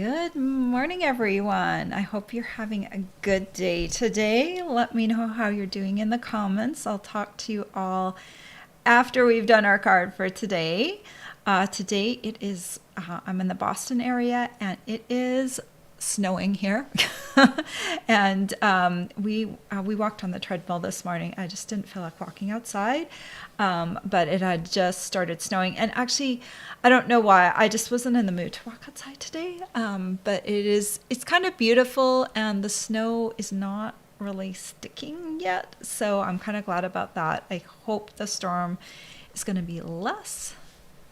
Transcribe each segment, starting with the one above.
Good morning, everyone. I hope you're having a good day today. Let me know how you're doing in the comments. I'll talk to you all after we've done our card for today. Today it is, I'm in the Boston area and it is snowing here. And we walked on the treadmill this morning. I just didn't feel like walking outside, but it had just started snowing. And actually, I don't know why. I just wasn't in the mood to walk outside today. But it's kind of beautiful, and the snow is not really sticking yet. So I'm kind of glad about that. I hope the storm is going to be less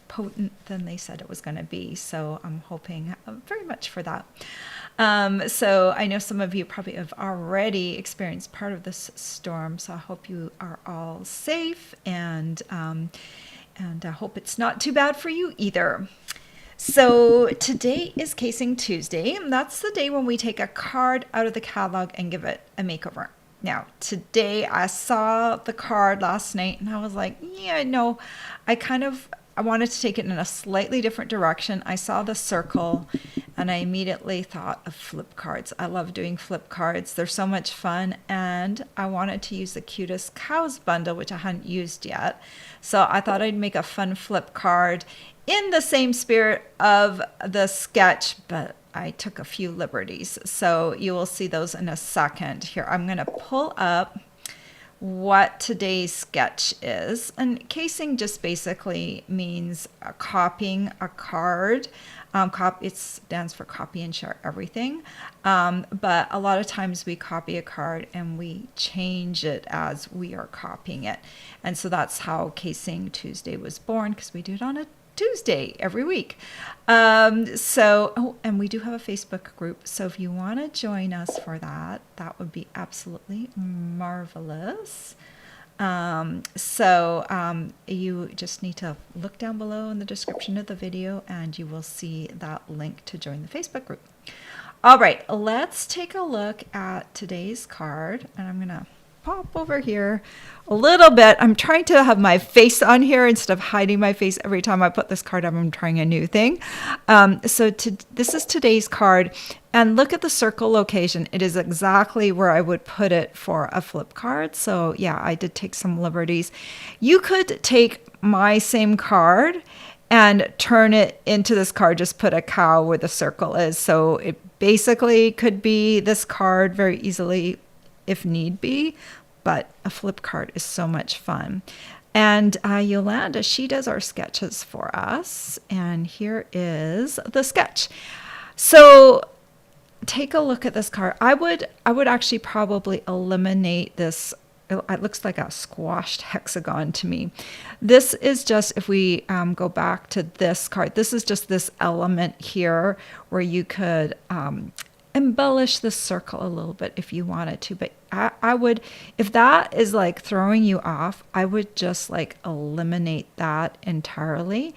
potent than they said it was going to be. So I'm hoping very much for that. So I know some of you probably have already experienced part of this storm. So I hope you are all safe, and I hope it's not too bad for you either. So today is Casing Tuesday, and that's the day when we take a card out of the catalog and give it a makeover. Now, today I saw the card last night and I was like, yeah, no, I wanted to take it in a slightly different direction. I saw the circle and I immediately thought of flip cards. I love doing flip cards. They're so much fun, and I wanted to use the Cutest Cows bundle, which I hadn't used yet. So I thought I'd make a fun flip card in the same spirit of the sketch, but I took a few liberties. So you will see those in a second. Here, I'm going to pull up what today's sketch is. And casing just basically means copying a card. It stands for copy and share everything. But a lot of times we copy a card and we change it as we are copying it. And so that's how Casing Tuesday was born, because we do it on a Tuesday every week. And we do have a Facebook group. So if you want to join us for that, that would be absolutely marvelous. You just need to look down below in the description of the video and you will see that link to join the Facebook group. All right, let's take a look at today's card, and I'm going to pop over here a little bit. I'm trying to have my face on here instead of hiding my face every time I put this card up. I'm trying a new thing. This is today's card, and look at the circle location. It is exactly where I would put it for a flip card. So yeah, I did take some liberties. You could take my same card and turn it into this card, just put a cow where the circle is. So it basically could be this card very easily if need be, but a flip card is so much fun. And Yolanda, she does our sketches for us, and here is the sketch. So take a look at this card. I would actually probably eliminate this. It looks like a squashed hexagon to me. This is just, if we go back to this card, this is just this element here where you could embellish the circle a little bit if you wanted to, but I would, if that is like throwing you off, I would just like eliminate that entirely.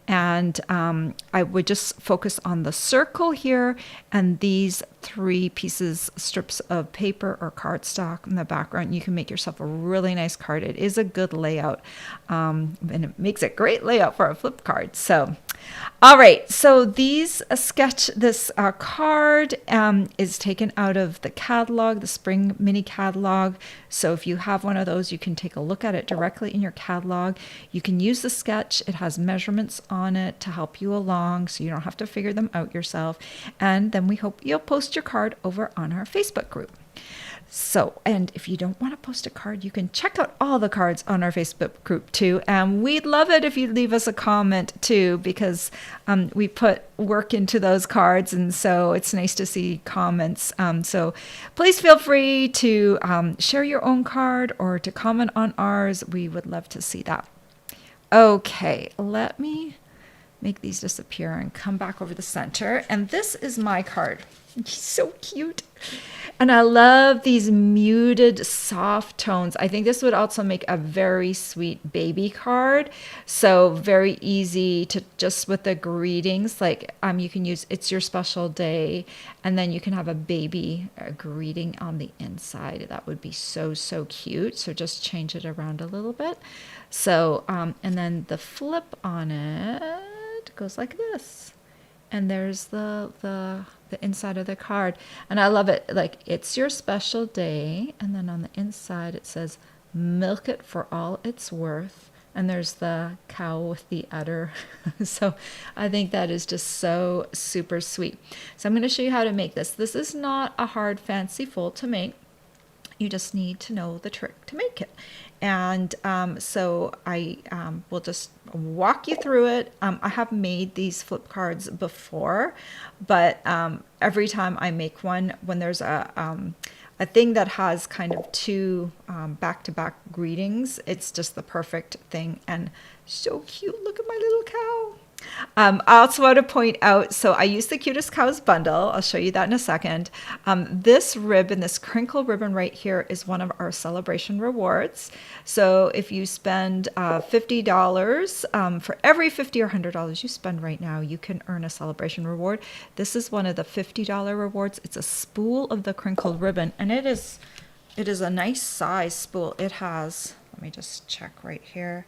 And I would just focus on the circle here and these three strips of paper or cardstock in the background. You can make yourself a really nice card. It is a good layout, and it makes a great layout for a flip card. So, all right. So this card is taken out of the catalog, the spring mini catalog. So if you have one of those, you can take a look at it directly in your catalog. You can use the sketch. It has measurements on it to help you along, so you don't have to figure them out yourself. And then we hope you'll post your card over on our Facebook group. So, and if you don't want to post a card, you can check out all the cards on our Facebook group too. And we'd love it if you'd leave us a comment too, because we put work into those cards. And so it's nice to see comments. So please feel free to share your own card or to comment on ours. We would love to see that. Okay, let me make these disappear and come back over the center. And this is my card. He's so cute. And I love these muted, soft tones. I think this would also make a very sweet baby card. So very easy to just with the greetings, like you can use "It's your special day," and then you can have a baby greeting on the inside. That would be so, so cute. So just change it around a little bit. So, and then the flip on it goes like this. And there's the inside of the card. And I love it. Like, it's your special day. And then on the inside it says, milk it for all it's worth. And there's the cow with the udder. So I think that is just so super sweet. So I'm going to show you how to make this. This is not a hard fancy fold to make. You just need to know the trick to make it. And so I will just walk you through it. I have made these flip cards before, but every time I make one, when there's a thing that has kind of two back-to-back greetings, it's just the perfect thing and so cute. Look at my little cow. I also want to point out, so I use the Cutest Cows bundle. I'll show you that in a second. This ribbon, this crinkle ribbon right here is one of our celebration rewards. So if you spend $50, for every $50 or $100 you spend right now, you can earn a celebration reward. This is one of the $50 rewards. It's a spool of the crinkled ribbon, and it is a nice size spool. It has, let me just check right here.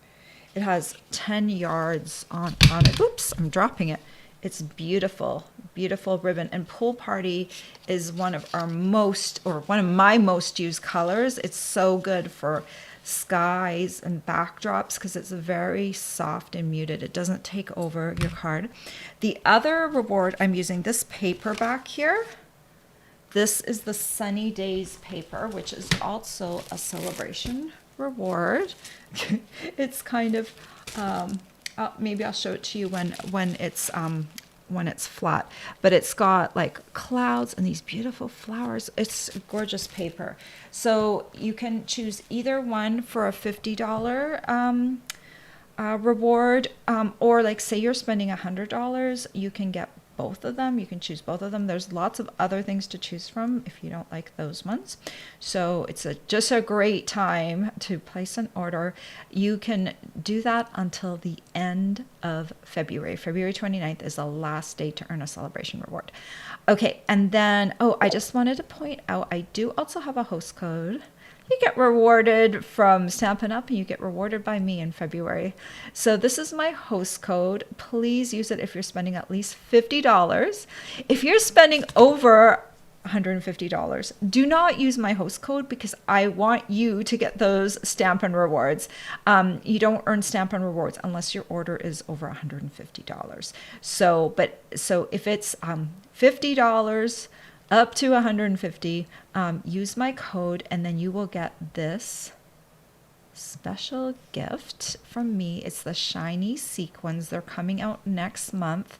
It has 10 yards on it. Oops, I'm dropping it. It's beautiful, beautiful ribbon. And Pool Party is one of my most used colors. It's so good for skies and backdrops because it's very soft and muted. It doesn't take over your card. The other reward, I'm using this paper back here. This is the Sunny Days paper, which is also a celebration reward. It's kind of maybe I'll show it to you when it's flat, but it's got like clouds and these beautiful flowers. It's gorgeous paper. So you can choose either one for a $50 reward, or like say you're spending $100, you can get both of them. You can choose both of them. There's lots of other things to choose from if you don't like those ones. So it's just a great time to place an order. You can do that until the end of February. February 29th is the last day to earn a celebration reward. Okay, and then, I just wanted to point out, I do also have a host code. You get rewarded from Stampin' Up! And you get rewarded by me in February. So this is my host code. Please use it if you're spending at least $50. If you're spending over $150, do not use my host code because I want you to get those Stampin' rewards. You don't earn Stampin' rewards unless your order is over $150. So if it's $50 up to 150, use my code and then you will get this special gift from me. It's the shiny sequins. They're coming out next month.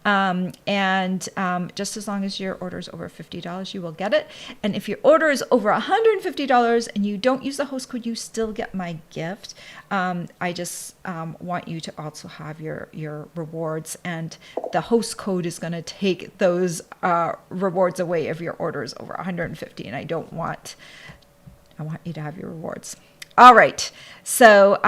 Just as long as your order is over $50, you will get it. And if your order is over $150 and you don't use the host code, you still get my gift. I just want you to also have your rewards, and the host code is going to take those rewards away if your order is over $150, and I want you to have your rewards. All right, so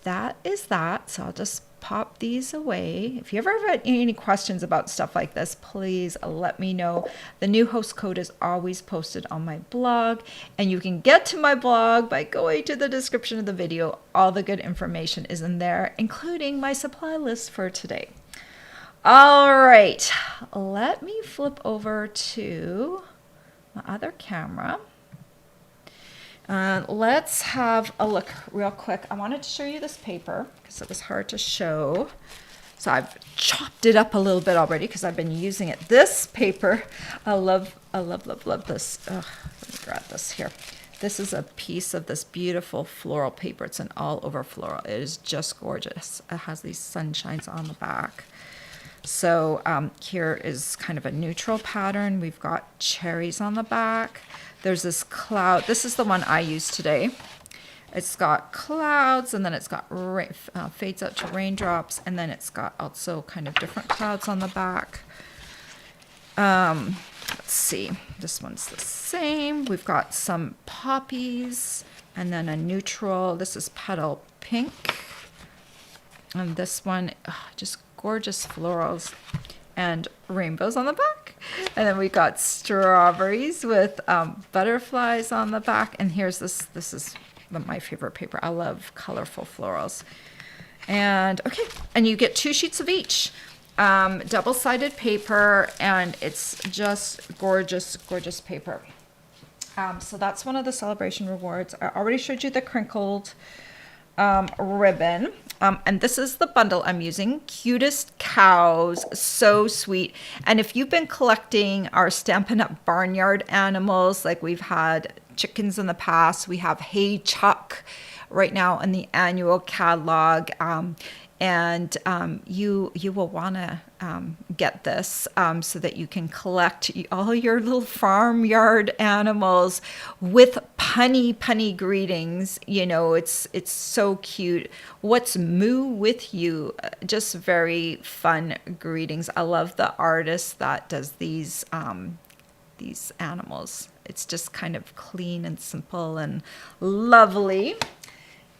that is that. So I'll just pop these away. If you ever have any questions about stuff like this, please let me know. The new host code is always posted on my blog, and you can get to my blog by going to the description of the video. All the good information is in there, including my supply list for today. All right, let me flip over to my other camera. Let's have a look real quick. I wanted to show you this paper because it was hard to show. So I've chopped it up a little bit already because I've been using it. This paper, I love this. Let me grab this here. This is a piece of this beautiful floral paper. It's an all over floral. It is just gorgeous. It has these sunshines on the back. So here is kind of a neutral pattern. We've got cherries on the back. There's this cloud. This is the one I used today. It's got clouds, and then it's got fades out to raindrops, and then it's got also kind of different clouds on the back. Let's see. This one's the same. We've got some poppies, and then a neutral. This is petal pink. And this one, just gorgeous florals and rainbows on the back. And then we got strawberries with butterflies on the back. And here's this is my favorite paper. I love colorful florals. And okay, and you get 2 sheets of each. double-sided paper, and it's just gorgeous, gorgeous paper. So that's one of the celebration rewards. I already showed you the crinkled ribbon. And this is the bundle I'm using, Cutest Cows, so sweet. And if you've been collecting our Stampin' Up! Barnyard animals, like we've had chickens in the past, we have Hey Chuck right now in the annual catalog. And you will want to get this so that you can collect all your little farmyard animals with punny greetings. You know, it's so cute. What's moo with you? Just very fun greetings. I love the artist that does these animals. It's just kind of clean and simple and lovely.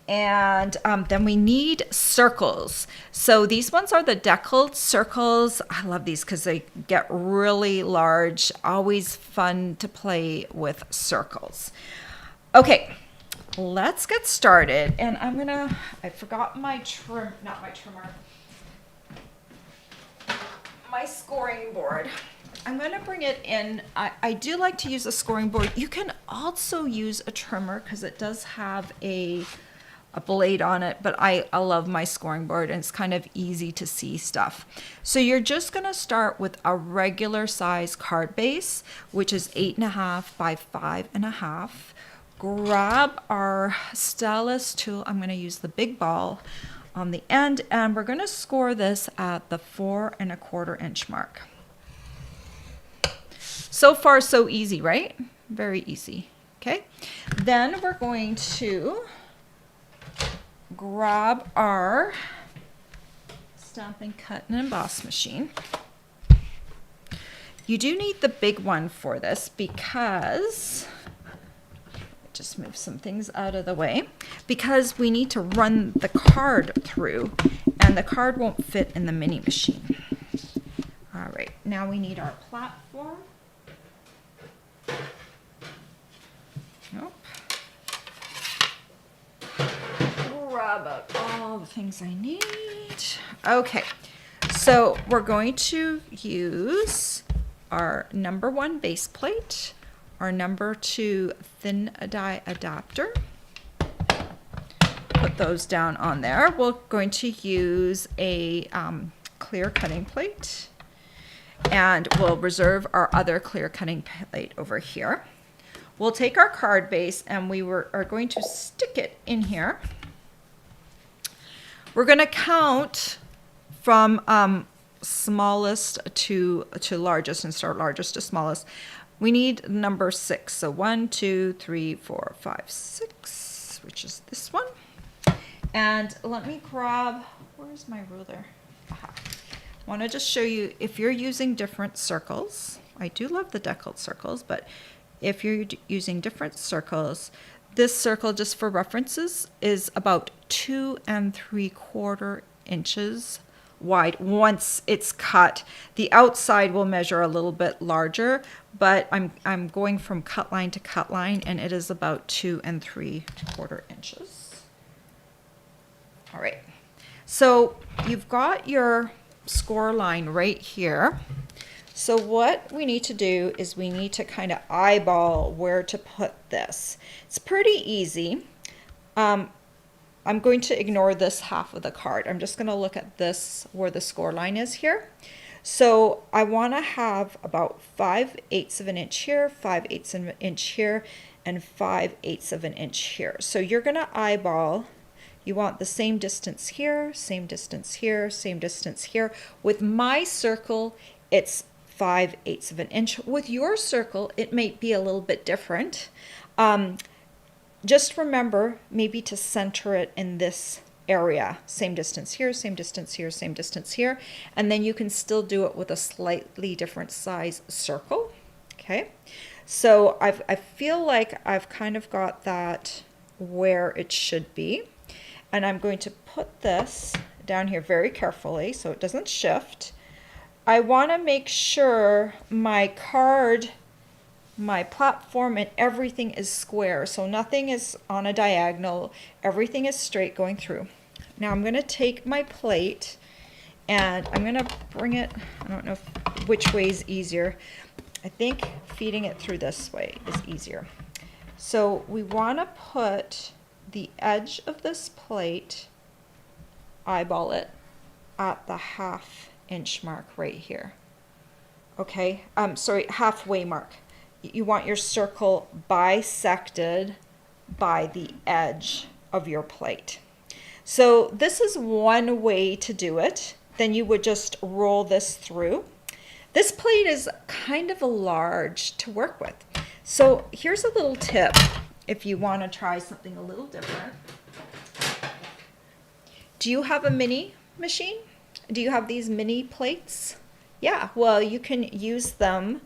And then we need circles. So these ones are the deckled circles. I love these because they get really large. Always fun to play with circles. Okay, let's get started. And I forgot my my scoring board. I'm going to bring it in. I do like to use a scoring board. You can also use a trimmer because it does have a blade on it, but I love my scoring board, and it's kind of easy to see stuff. So you're just going to start with a regular size card base, which is 8.5 by 5.5. Grab our stylus tool. I'm going to use the big ball on the end, and we're going to score this at the 4.25 inch mark. So far, so easy, right? Very easy. Okay. Then we're going to grab our Stampin' Cut and Emboss machine. You do need the big one for this because, just move some things out of the way, because we need to run the card through, and the card won't fit in the mini machine. All right, now we need our platform. Nope. Grab out all the things I need. Okay, so we're going to use our number 1 base plate, our number 2 thin die adapter. Put those down on there. We're going to use a clear cutting plate, and we'll reserve our other clear cutting plate over here. We'll take our card base, and are going to stick it in here. We're going to count from smallest to largest, and start largest to smallest. We need number 6. So 1, 2, 3, 4, 5, 6, which is this one. And let me grab, where's my ruler? Aha. I want to just show you, if you're using different circles, I do love the deckled circles, but if you're using different circles, this circle, just for references, is about 2 3/4 inches wide once it's cut. The outside will measure a little bit larger, but I'm going from cut line to cut line, and it is about 2 3/4 inches. All right, so you've got your score line right here. So what we need to do is we need to kind of eyeball where to put this. It's pretty easy. I'm going to ignore this half of the card. I'm just going to look at this where the score line is here. So I want to have about 5/8 of an inch here, 5/8 of an inch here, and 5/8 of an inch here. So you're going to eyeball. You want the same distance here, same distance here, same distance here. With my circle, it's 5/8 of an inch. With your circle, it may be a little bit different. Just remember maybe to center it in this area. Same distance here, same distance here, same distance here. And then you can still do it with a slightly different size circle. Okay, so I feel like I've kind of got that where it should be. And I'm going to put this down here very carefully so it doesn't shift. I want to make sure my card, my platform, and everything is square. So nothing is on a diagonal. Everything is straight going through. Now I'm going to take my plate And I'm gonna bring it, I don't know which way is easier. I think feeding it through this way is easier. So we wanna put the edge of this plate, eyeball it, at the 1/2 inch mark right here. Okay, sorry, halfway mark. You want your circle bisected by the edge of your plate. So this is one way to do it. Then you would just roll this through. This plate is kind of large to work with. So here's a little tip if you want to try something a little different. Do you have a mini machine? Do you have these mini plates? Yeah, well, you can use them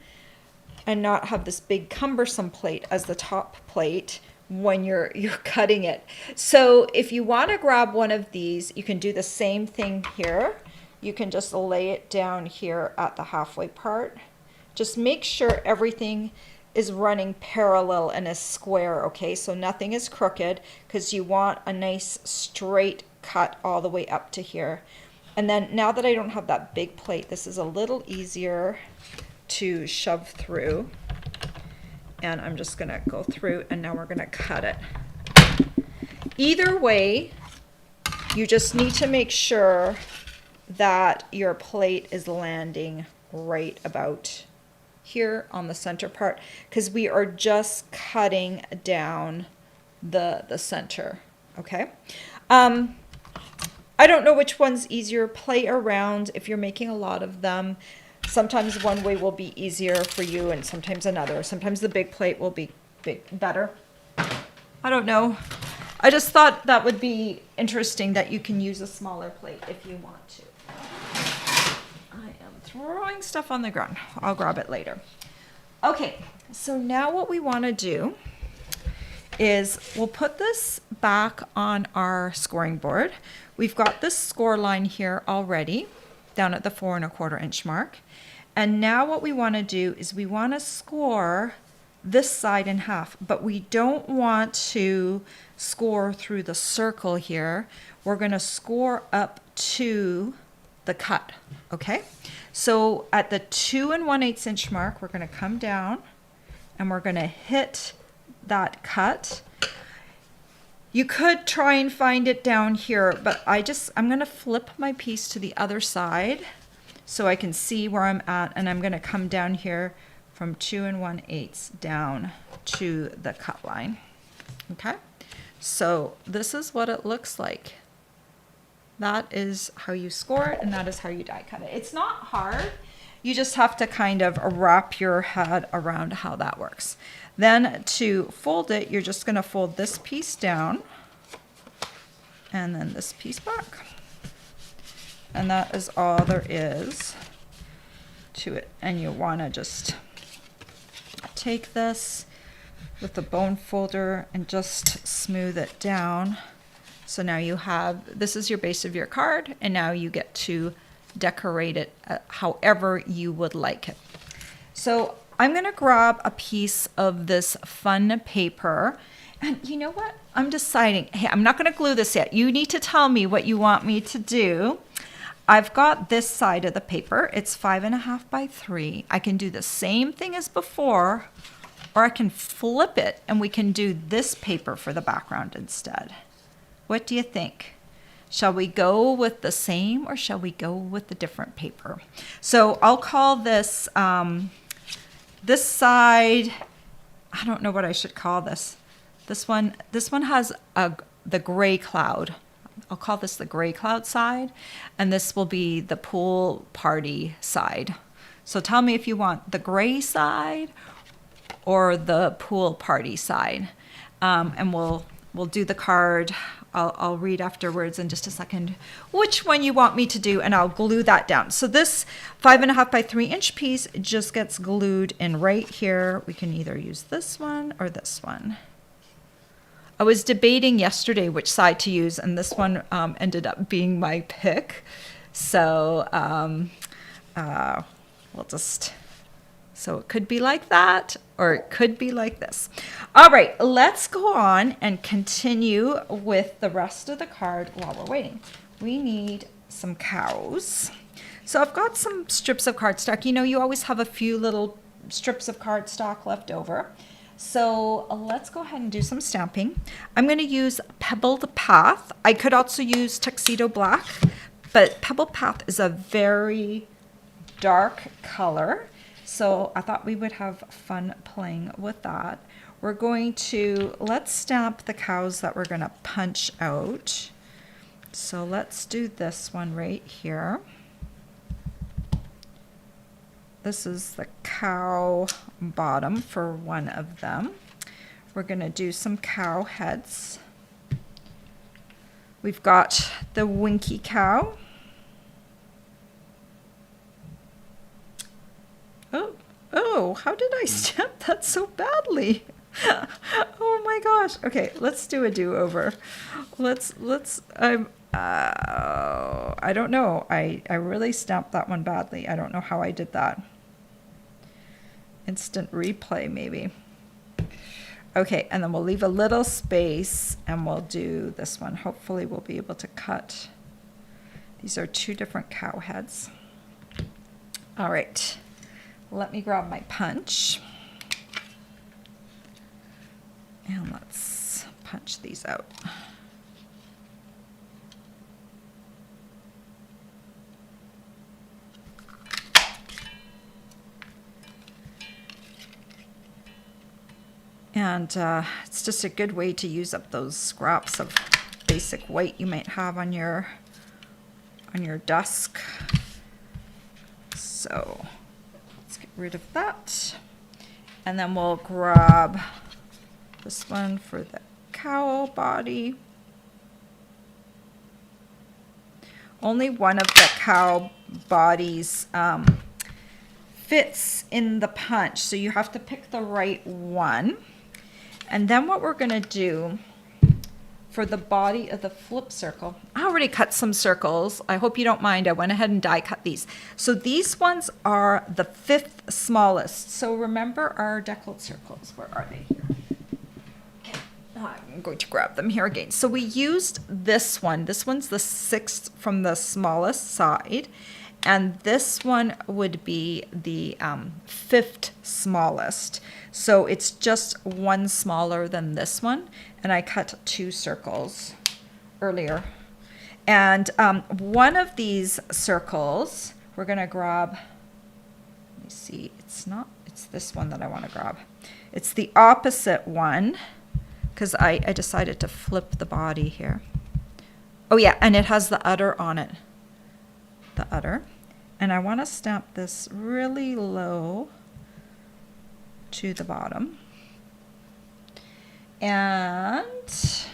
and not have this big cumbersome plate as the top plate when you're cutting it. So if you want to grab one of these, you can do the same thing here. You can just lay it down here at the halfway part. Just make sure everything is running parallel and is square, okay? So nothing is crooked, because you want a nice straight cut all the way up to here. And then now that I don't have that big plate, this is a little easier to shove through. And I'm just gonna go through, and now we're gonna cut it. Either way, you just need to make sure that your plate is landing right about here on the center part, because we are just cutting down the center, okay? I don't know which one's easier. Play around if you're making a lot of them. Sometimes one way will be easier for you and sometimes another. Sometimes the big plate will be better. I don't know. I just thought that would be interesting that you can use a smaller plate if you want to. I am throwing stuff on the ground. I'll grab it later. Okay, so now what we want to do is we'll put this back on our scoring board. We've got this score line here already down at the 4 1/4 inch mark. And now what we want to do is we want to score this side in half, but we don't want to score through the circle here. We're going to score up to the cut, okay? So at the 2 1/8 inch mark, we're going to come down and we're going to hit that cut. You could try and find it down here, but I'm going to flip my piece to the other side so I can see where I'm at, and I'm going to come down here from 2 1/8 down to the cut line. Okay, so this is what it looks like. That is how you score it, and that is how you die cut it. It's not hard. You just have to kind of wrap your head around how that works. Then to fold it, you're just going to fold this piece down and then this piece back. And that is all there is to it. And you want to just take this with the bone folder and just smooth it down. So now you have, this is your base of your card, and now you get to decorate it however you would like it. So I'm going to grab a piece of this fun paper, and you know what? I'm deciding, hey, I'm not going to glue this yet. You need to tell me what you want me to do. I've got this side of the paper. It's 5 1/2 by 3. I can do the same thing as before, or I can flip it and we can do this paper for the background instead. What do you think? Shall we go with the same or shall we go with the different paper? So I'll call this, this side, I don't know what I should call this. This one has the gray cloud. I'll call this the gray cloud side, and this will be the pool party side. So tell me if you want the gray side or the pool party side, and we'll do the card. I'll read afterwards in just a second which one you want me to do, and I'll glue that down. So this 5 1/2 by 3 inch piece just gets glued in right here. We can either use this one or this one. I was debating yesterday which side to use, and this one ended up being my pick. So we'll just, so it could be like that, or it could be like this. All right, let's go on and continue with the rest of the card while we're waiting. We need some cows. So I've got some strips of cardstock. You know, you always have a few little strips of cardstock left over. So let's go ahead and do some stamping. I'm going to use Pebbled Path. I could also use Tuxedo Black, but Pebbled Path is a very dark color. So I thought we would have fun playing with that. We're going to, let's stamp the cows that we're going to punch out. So let's do this one right here. This is the cow bottom for one of them. We're going to do some cow heads. We've got the winky cow. Oh, how did I stamp that so badly? Oh my gosh. Okay, let's do a do-over. I don't know. I really stamped that one badly. I don't know how I did that. Instant replay maybe. Okay, and then we'll leave a little space and we'll do this one. Hopefully we'll be able to cut. These are two different cow heads. All right, let me grab my punch. And let's punch these out. And it's just a good way to use up those scraps of basic white you might have on your desk. So let's get rid of that. And then we'll grab this one for the cow body. Only one of the cow bodies fits in the punch, so you have to pick the right one. And then what we're going to do for the body of the flip circle, I already cut some circles. I hope you don't mind. I went ahead and die cut these. So these ones are the 5th smallest. So remember our deckled circles. Where are they? Okay. I'm going to grab them here again. So we used this one. This one's the 6th from the smallest side. And this one would be the 5th smallest. So it's just one smaller than this one. And I cut 2 circles earlier. And one of these circles, we're going to grab, let me see, it's this one that I want to grab. It's the opposite one, because I decided to flip the body here. Oh yeah, and it has the udder on it. The udder. And I want to stamp this really low to the bottom. And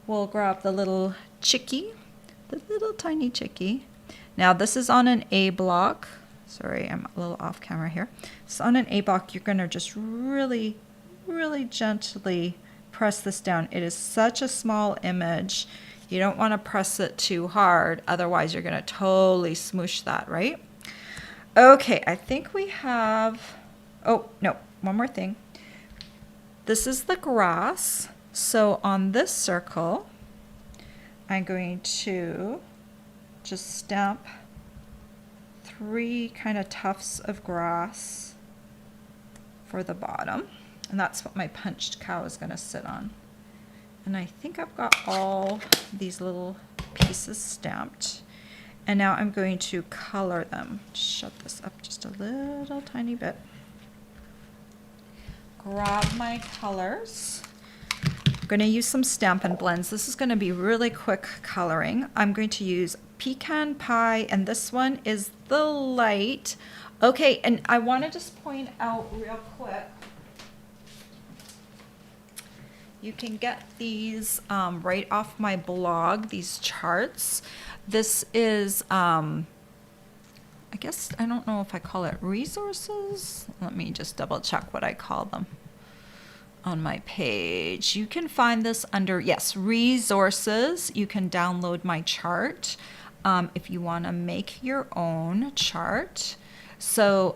we'll grab the little chickie, the little tiny chickie. Now this is on an A block. Sorry, I'm a little off camera here. So on an A block, you're going to just really, really gently press this down. It is such a small image. You don't want to press it too hard, otherwise you're going to totally smoosh that, right? Okay, I think we have, oh, no, one more thing. This is the grass. So on this circle, I'm going to just stamp 3 kind of tufts of grass for the bottom. And that's what my punched cow is going to sit on. And I think I've got all these little pieces stamped. And now I'm going to color them. Shut this up just a little tiny bit. Grab my colors. I'm going to use some Stampin' Blends. This is going to be really quick coloring. I'm going to use Pecan Pie, and this one is the light. Okay, and I want to just point out real quick, you can get these right off my blog, these charts. This is, I guess, I don't know if I call it resources. Let me just double check what I call them on my page. You can find this under, yes, resources. You can download my chart if you want to make your own chart. So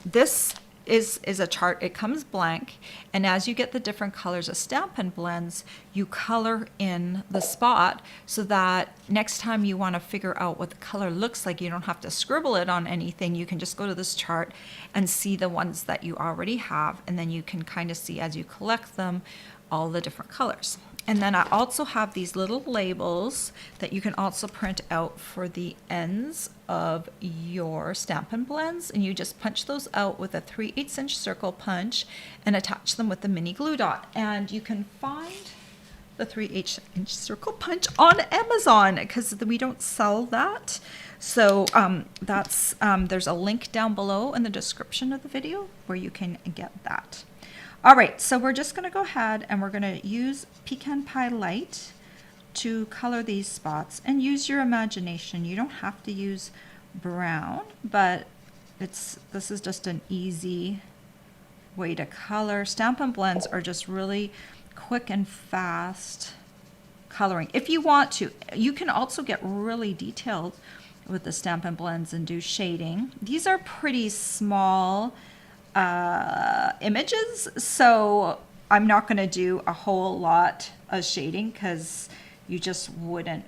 this is a chart. It comes blank, and as you get the different colors of Stampin' Blends, you color in the spot so that next time you want to figure out what the color looks like, you don't have to scribble it on anything. You can just go to this chart and see the ones that you already have, and then you can kind of see as you collect them all the different colors. And then I also have these little labels that you can also print out for the ends of your Stampin' Blends, and you just punch those out with a 3/8 inch circle punch and attach them with the mini glue dot. And you can find the 3/8 inch circle punch on Amazon because we don't sell that. So there's a link down below in the description of the video where you can get that. All right, so we're just going to go ahead and we're going to use Pecan Pie Light to color these spots, and use your imagination. You don't have to use brown, but this is just an easy way to color. Stampin' Blends are just really quick and fast coloring. If you want to, you can also get really detailed with the Stampin' Blends and do shading. These are pretty small images, so I'm not going to do a whole lot of shading because you just wouldn't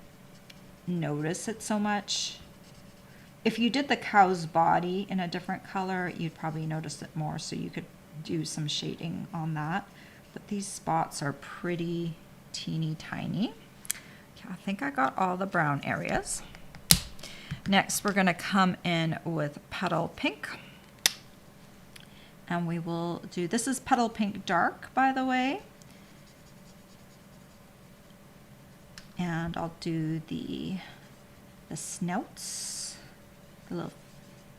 notice it so much. If you did the cow's body in a different color, you'd probably notice it more, so you could do some shading on that. But these spots are pretty teeny tiny. Okay, I think I got all the brown areas. Next, we're going to come in with Petal Pink. And we will do, this is Petal Pink Dark, by the way. And I'll do the snouts, the little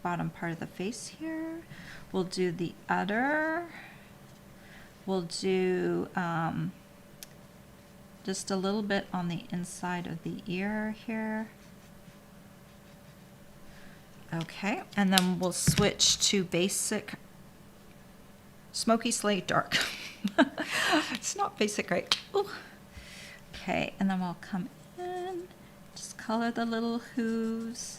bottom part of the face here. We'll do the udder. We'll do just a little bit on the inside of the ear here. Okay, and then we'll switch to basic Smoky Slate Dark. It's not basic, right? Ooh. Okay, and then we'll come in, just color the little hooves.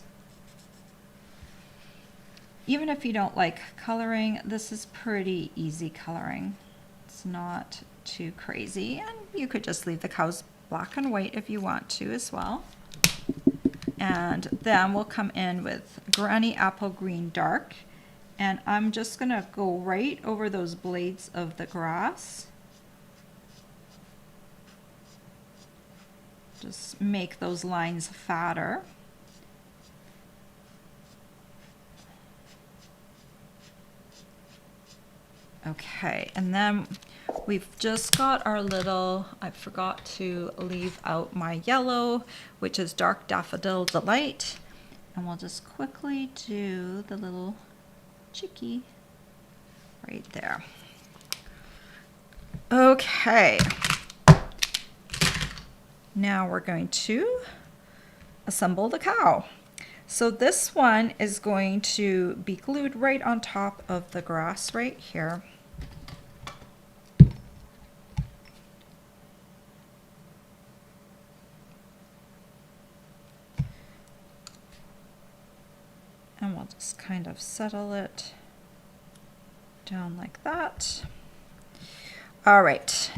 Even if you don't like coloring, this is pretty easy coloring. It's not too crazy, and you could just leave the cows black and white if you want to as well. And then we'll come in with Granny Apple Green Dark. And I'm just going to go right over those blades of the grass. Just make those lines fatter. Okay, and then we've just got our little, I forgot to leave out my yellow, which is Dark Daffodil Delight. And we'll just quickly do the little cheeky right there. Okay, now we're going to assemble the cow. So this one is going to be glued right on top of the grass right here. And we'll just kind of settle it down like that. All right.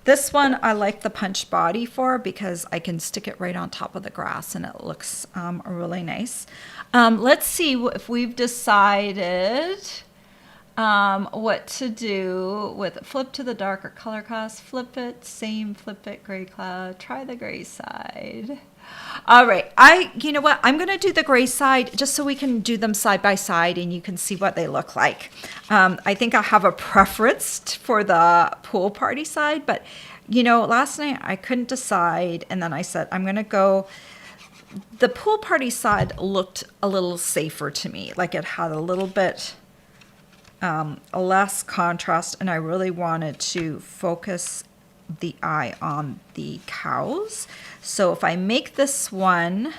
This one I like the punch body for because I can stick it right on top of the grass and it looks really nice. Let's see if we've decided what to do with flip to the darker color class, flip it, same, flip it, gray cloud, try the gray side. All right, you know what? I'm going to do the gray side just so we can do them side by side and you can see what they look like. I think I have a preference for the pool party side, but you know, last night I couldn't decide, and then I said I'm going to go. The pool party side looked a little safer to me, like it had a little bit less contrast, and I really wanted to focus the eye on the cows. So if I make this one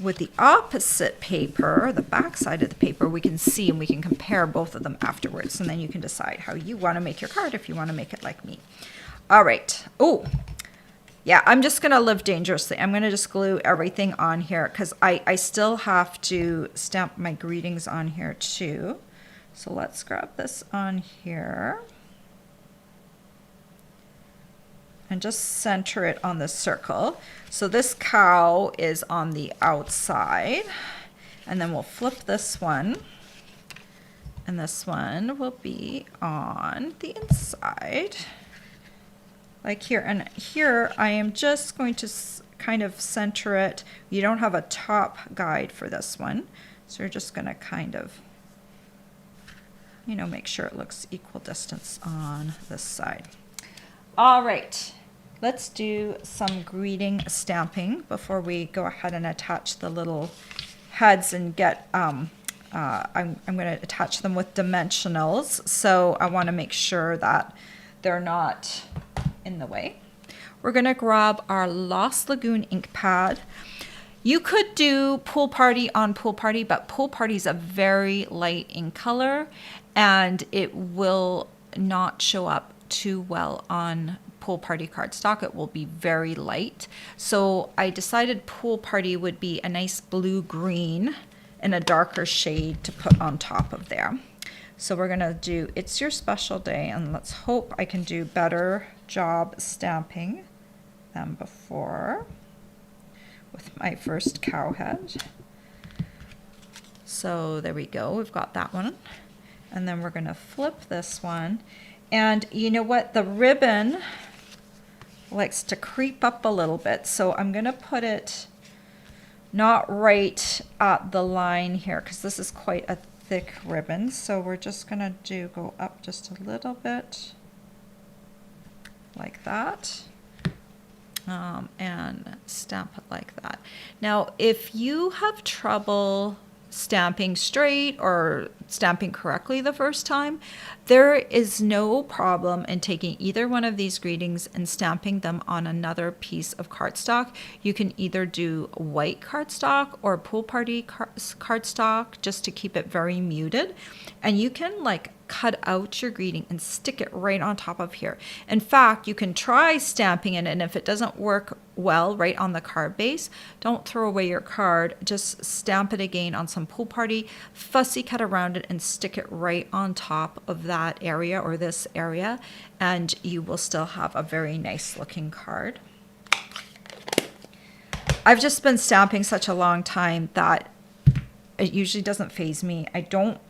with the opposite paper, the back side of the paper, we can see and we can compare both of them afterwards, and then you can decide how you want to make your card if you want to make it like me. All right. Oh, yeah, I'm just going to live dangerously. I'm going to just glue everything on here because I still have to stamp my greetings on here too. So let's grab this on here and just center it on the circle. So this cow is on the outside, and then we'll flip this one, and this one will be on the inside, like here. And here I am just going to kind of center it. You don't have a top guide for this one, so you're just going to kind of, you know, make sure it looks equal distance on this side. All right, let's do some greeting stamping before we go ahead and attach the little heads and get, I'm going to attach them with dimensionals. So I want to make sure that they're not in the way. We're going to grab our Lost Lagoon ink pad. You could do Pool Party on Pool Party, but Pool Party is a very light ink color and it will not show up too well on Pool Party cardstock. It will be very light. So I decided Pool Party would be a nice blue-green and a darker shade to put on top of there. So we're gonna do It's Your Special Day, and let's hope I can do better job stamping than before with my first cow head. So there we go, we've got that one. And then we're gonna flip this one. And you know what, the ribbon likes to creep up a little bit. So I'm gonna put it not right at the line here, because this is quite a thick ribbon. So we're just gonna go up just a little bit like that. And stamp it like that. Now, if you have trouble stamping straight or stamping correctly the first time, there is no problem in taking either one of these greetings and stamping them on another piece of cardstock. You can either do white cardstock or Pool Party cardstock just to keep it very muted, and you can like cut out your greeting and stick it right on top of here. In fact, you can try stamping it, and if it doesn't work well right on the card base, don't throw away your card, just stamp it again on some Pool Party, fussy cut around it and stick it right on top of that area or this area, and you will still have a very nice looking card. I've just been stamping such a long time that it usually doesn't faze me. I don't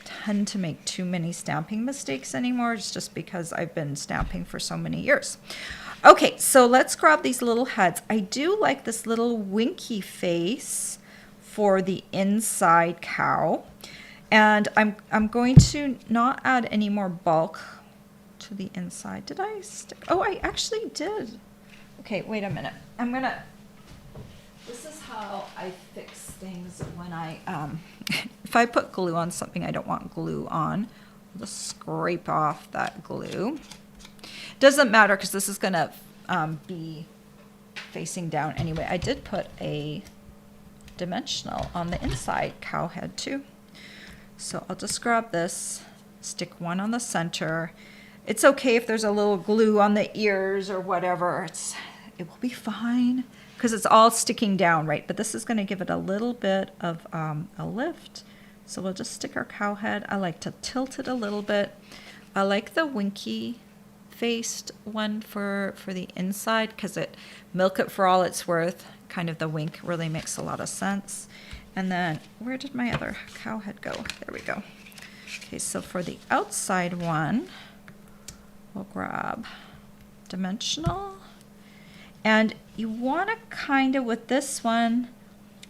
tend to make too many stamping mistakes anymore. It's just because I've been stamping for so many years. Okay, so let's grab these little heads. I do like this little winky face for the inside cow. And I'm going to not add any more bulk to the inside. Did I stick? Oh, I actually did. Okay, wait a minute. This is how I fix things when I, if I put glue on something I don't want glue on, I'll just scrape off that glue. Doesn't matter because this is gonna be facing down anyway. I did put a dimensional on the inside cow head too. So I'll just grab this, stick one on the center. It's okay if there's a little glue on the ears or whatever. It will be fine because it's all sticking down, right? But this is going to give it a little bit of a lift. So we'll just stick our cow head. I like to tilt it a little bit. I like the winky faced one for the inside because it milk it for all it's worth. Kind of the wink really makes a lot of sense. And then where did my other cow head go? There we go. Okay, so for the outside one, we'll grab dimensional. And you want to kind of, with this one,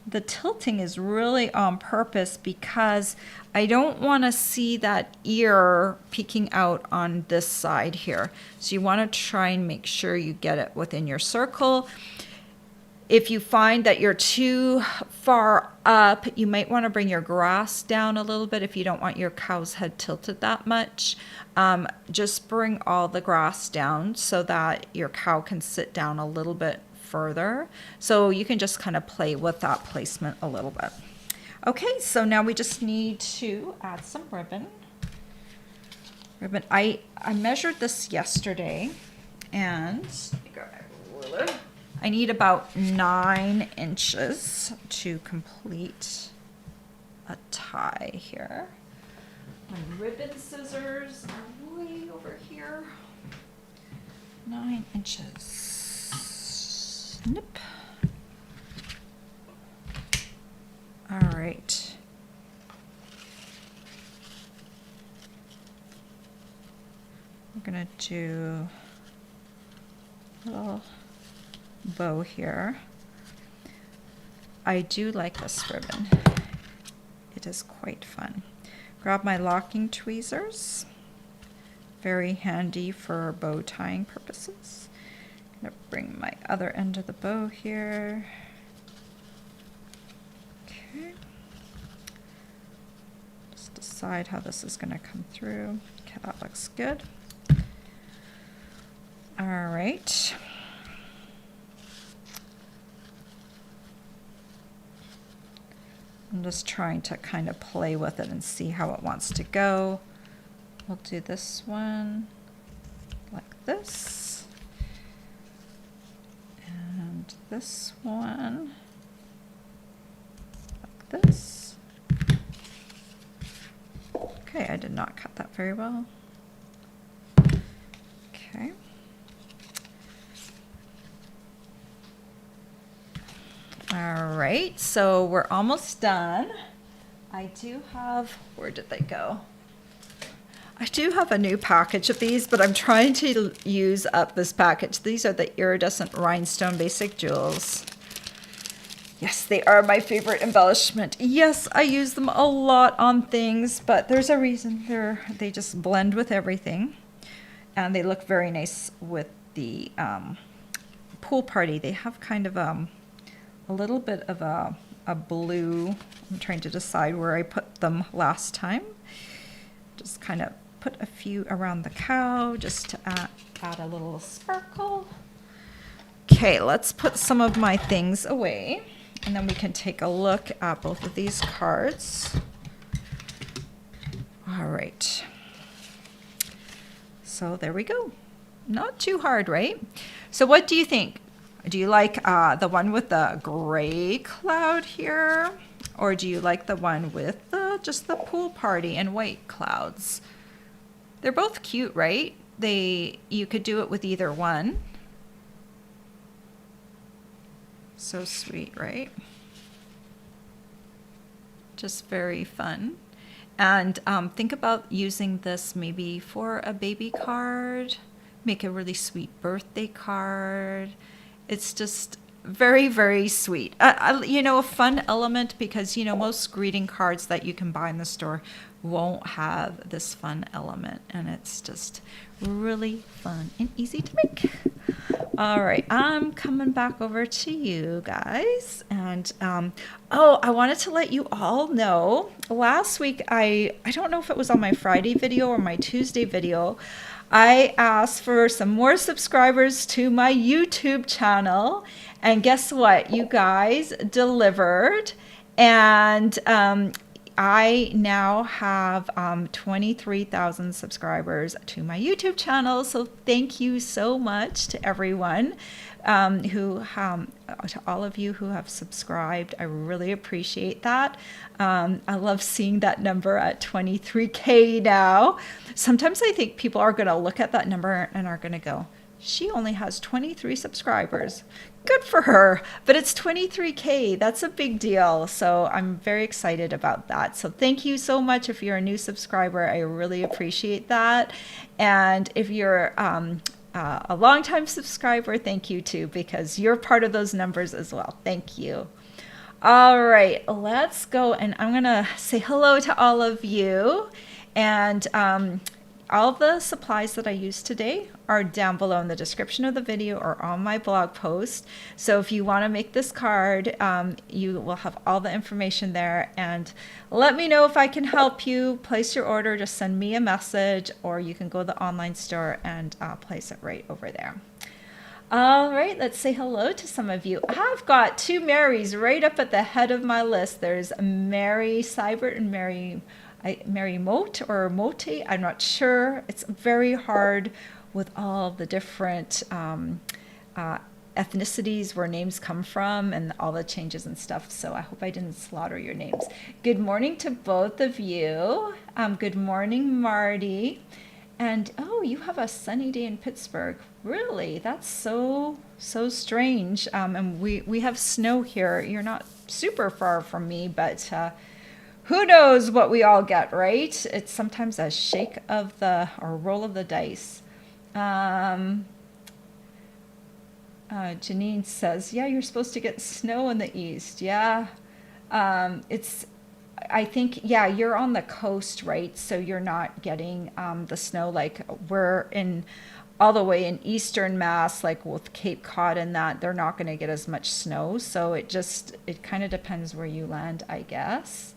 the tilting is really on purpose because I don't want to see that ear peeking out on this side here. So you want to try and make sure you get it within your circle. If you find that you're too far up, you might want to bring your grass down a little bit if you don't want your cow's head tilted that much. Just bring all the grass down so that your cow can sit down a little bit further. So you can just kind of play with that placement a little bit. Okay, so now we just need to add some ribbon. I measured this yesterday, and let me grab my ruler. I need about 9 inches to complete a tie here. My ribbon scissors are way over here. 9 inches. Snip. All right. We're gonna do a little bow here. I do like this ribbon. It is quite fun. Grab my locking tweezers. Very handy for bow tying purposes. I'm gonna bring my other end of the bow here. Okay. Just decide how this is gonna come through. Okay, that looks good. All right. I'm just trying to kind of play with it and see how it wants to go. We'll do this one like this. And this one like this. Okay, I did not cut that very well. Okay. All right, so we're almost done. I do have, where did they go? I do have a new package of these, but I'm trying to use up this package. These are the iridescent rhinestone basic jewels. Yes, they are my favorite embellishment. Yes, I use them a lot on things, but there's a reason. They just blend with everything. And they look very nice with the pool party. They have kind of a little bit of a blue. I'm trying to decide where I put them last time. Just kind of put a few around the cow just to add a little sparkle. Okay, let's put some of my things away, and then we can take a look at both of these cards. All right. So there we go. Not too hard, right? So what do you think? Do you like the one with the gray cloud here? Or do you like the one with just the pool party and white clouds? They're both cute, right? You could do it with either one. So sweet, right? Just very fun. And think about using this maybe for a baby card. Make a really sweet birthday card. It's just very, very sweet. You know, a fun element because, you know, most greeting cards that you can buy in the store won't have this fun element. And it's just really fun and easy to make. All right, I'm coming back over to you guys. And, oh, I wanted to let you all know, last week, I don't know if it was on my Friday video or my Tuesday video, I asked for some more subscribers to my YouTube channel, and guess what? You guys delivered, and I now have 23,000 subscribers to my YouTube channel. So thank you so much to everyone to all of you who have subscribed. I really appreciate that. I love seeing that number at 23K now. Sometimes I think people are going to look at that number and are going to go, she only has 23 subscribers. Good for her, but it's 23K. That's a big deal. So I'm very excited about that. So thank you so much. If you're a new subscriber, I really appreciate that. And if you're a longtime subscriber, thank you too, because you're part of those numbers as well. Thank you. All right, let's go. And I'm going to say hello to all of you. And all the supplies that I used today are down below in the description of the video or on my blog post. So if you want to make this card, you will have all the information there. And let me know if I can help you place your order. Just send me a message, or you can go to the online store and place it right over there. All right, let's say hello to some of you. I've got two Marys right up at the head of my list. There's Mary Seibert and Mary Mote or Mote, I'm not sure. It's very hard with all the different ethnicities where names come from and all the changes and stuff. So I hope I didn't slaughter your names. Good morning to both of you. Good morning, Marty. And oh, you have a sunny day in Pittsburgh. Really? That's so strange. And we have snow here. You're not super far from me, but who knows what we all get, right? It's sometimes a shake of the or roll of the dice. Um, Janine says, "Yeah, you're supposed to get snow in the east." Yeah, it's I think, yeah, you're on the coast, right? So you're not getting the snow like we're in all the way in eastern Mass, like with Cape Cod and that, they're not going to get as much snow. So it kind of depends where you land, I guess.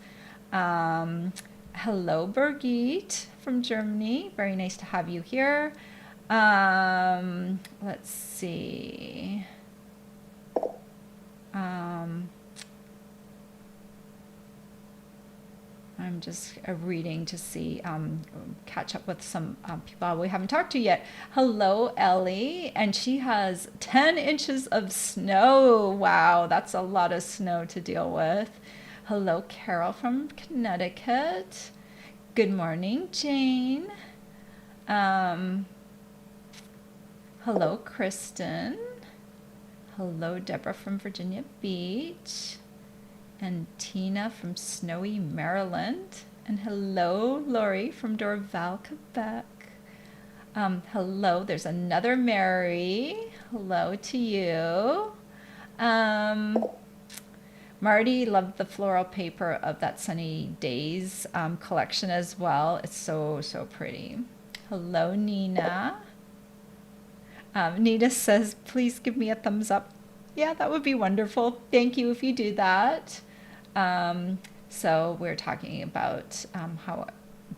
Um, Hello, Birgit from Germany. Very nice to have you here. Let's see. Um, I'm just reading to see, catch up with some people we haven't talked to yet. Hello, Ellie. And she has 10 inches of snow. Wow, that's a lot of snow to deal with. Hello, Carol from Connecticut. Good morning, Jane. Um, Hello, Kristen. Hello, Deborah from Virginia Beach. And Tina from snowy Maryland. And hello, Lori from Dorval, Quebec. Hello, there's another Mary. Hello to you. Um, Marty loved the floral paper of that Sunny Days collection as well. It's so pretty. Hello, Nina. Nina says, please give me a thumbs up. Yeah, that would be wonderful. Thank you if you do that. So we're talking about how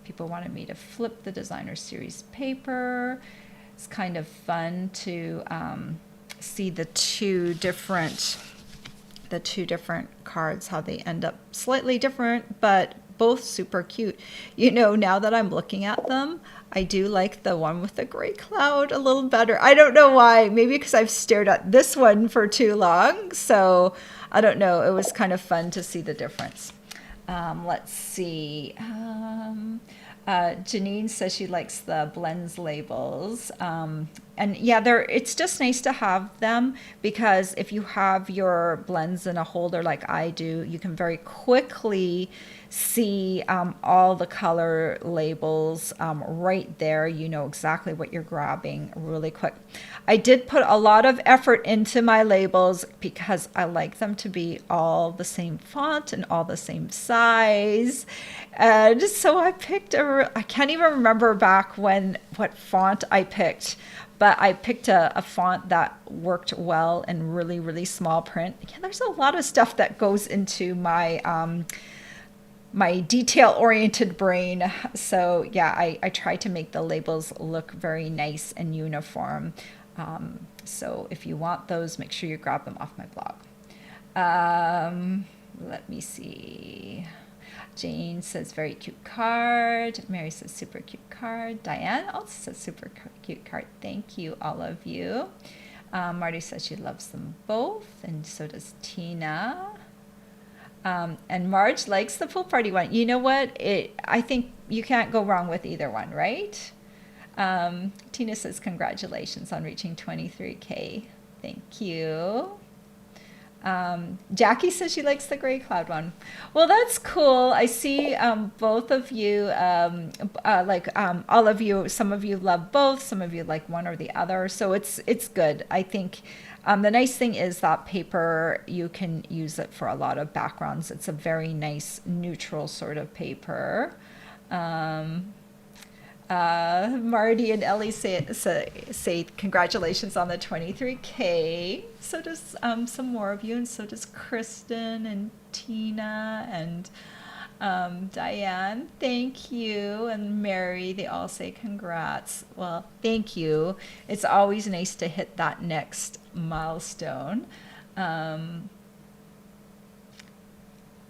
people wanted me to flip the designer series paper. It's kind of fun to see the two different cards, how they end up slightly different, but both super cute. You know, now that I'm looking at them, I do like the one with the gray cloud a little better. I don't know why. Maybe because I've stared at this one for too long. So I don't know. It was kind of fun to see the difference. Let's see. Janine says she likes the blends labels. And yeah, it's just nice to have them because if you have your blends in a holder like I do, you can very quickly see all the color labels right there. You know exactly what you're grabbing really quick. I did put a lot of effort into my labels because I like them to be all the same font and all the same size. And so I picked I can't even remember back what font I picked, but I picked a font that worked well in really small print. Yeah, there's a lot of stuff that goes into my my detail-oriented brain. So yeah, I try to make the labels look very nice and uniform. So if you want those, make sure you grab them off my blog. Let me see. Jane says very cute card. Mary says super cute card. Diane also says super cute card. Thank you, all of you. Marty says she loves them both, and so does Tina. And Marge likes the pool party one. You know what? I think you can't go wrong with either one, right? Tina says congratulations on reaching 23K. Thank you. Jackie says she likes the gray cloud one. Well, that's cool. I see both of you, all of you, some of you love both, some of you like one or the other. So it's good. I think the nice thing is that paper, you can use it for a lot of backgrounds. It's a very nice neutral sort of paper. Marty and Ellie say congratulations on the 23K. So does some more of you, and so does Kristen and Tina and Diane. Thank you. And Mary, they all say congrats. Well, thank you. It's always nice to hit that next milestone.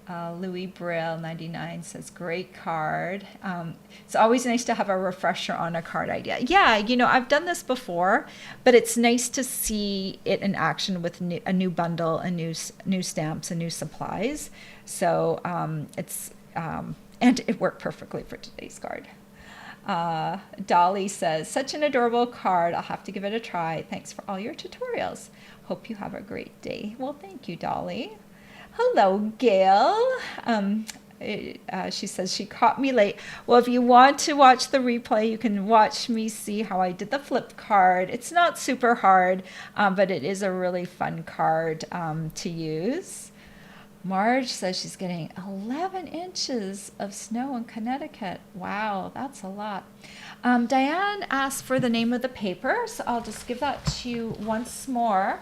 Louis Braille 99 says great card. It's always nice to have a refresher on a card idea. Yeah, you know, I've done this before, but it's nice to see it in action with a new bundle, new stamps, and new supplies. So And it worked perfectly for today's card. Dolly says, such an adorable card. I'll have to give it a try. Thanks for all your tutorials. Hope you have a great day. Well, thank you, Dolly. Hello, Gail. She says she caught me late. Well, if you want to watch the replay, you can watch me see how I did the flip card. It's not super hard, but it is a really fun card to use. Marge says she's getting 11 inches of snow in Connecticut. Wow, that's a lot. Diane asked for the name of the paper, so I'll just give that to you once more.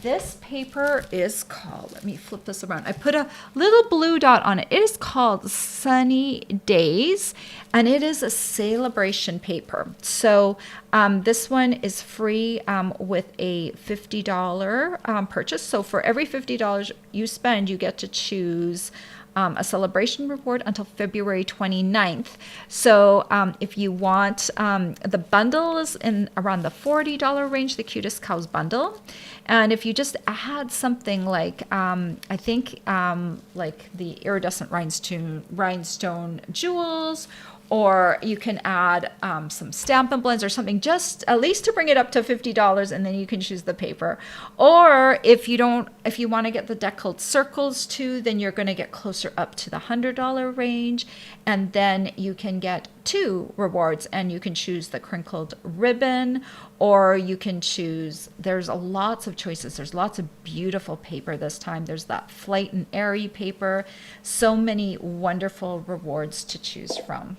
This paper is called, let me flip this around. I put a little blue dot on it. It is called Sunny Days, and it is a celebration paper. So this one is free with a $50 purchase. So for every $50 you spend, you get to choose a celebration reward until February 29th. So if you want, the bundle is in around the $40 range, the Cutest Cows bundle. And if you just add something like, I think like the iridescent rhinestone jewels, or you can add some Stampin' Blends or something, just at least to bring it up to $50, and then you can choose the paper. Or if you want to get the deckled circles too, then you're going to get closer up to the $100 range, and then you can get 2 rewards, and you can choose the crinkled ribbon, or you can choose, there's lots of choices. There's lots of beautiful paper this time. There's that Flight and Airy paper. So many wonderful rewards to choose from.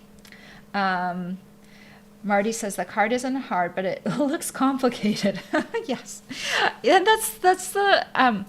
Marty says the card isn't hard, but it looks complicated. Yes. And that's the,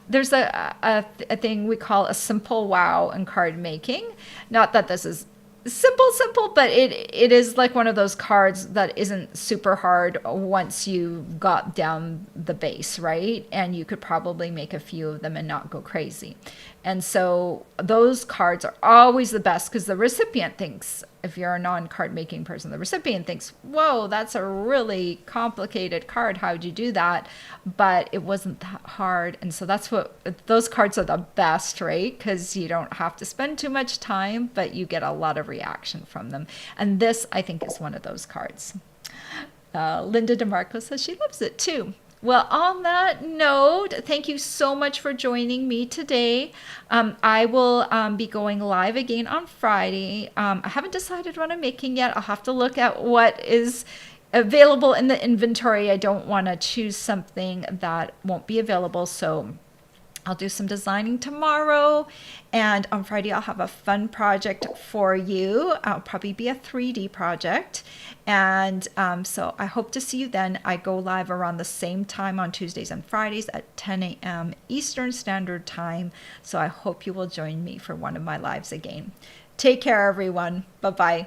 there's a thing we call a simple wow in card making. Not that this is simple, but it is like one of those cards that isn't super hard once you got down the base, right? And you could probably make a few of them and not go crazy. And so those cards are always the best, because the recipient thinks, if you're a non-card making person, the recipient thinks, whoa, that's a really complicated card. How'd you do that? But it wasn't that hard. And so that's what, those cards are the best, right? Because you don't have to spend too much time, but you get a lot of reaction from them. And this, I think, is one of those cards. Linda DeMarco says she loves it too. Well, on that note, thank you so much for joining me today. I will be going live again on Friday. I haven't decided what I'm making yet. I'll have to look at what is available in the inventory. I don't want to choose something that won't be available, so I'll do some designing tomorrow, and on Friday I'll have a fun project for you. I'll probably be a 3D project, and so I hope to see you then. I go live around the same time on Tuesdays and Fridays at 10 a.m. Eastern Standard Time, so I hope you will join me for one of my lives again. Take care, everyone. Bye-bye.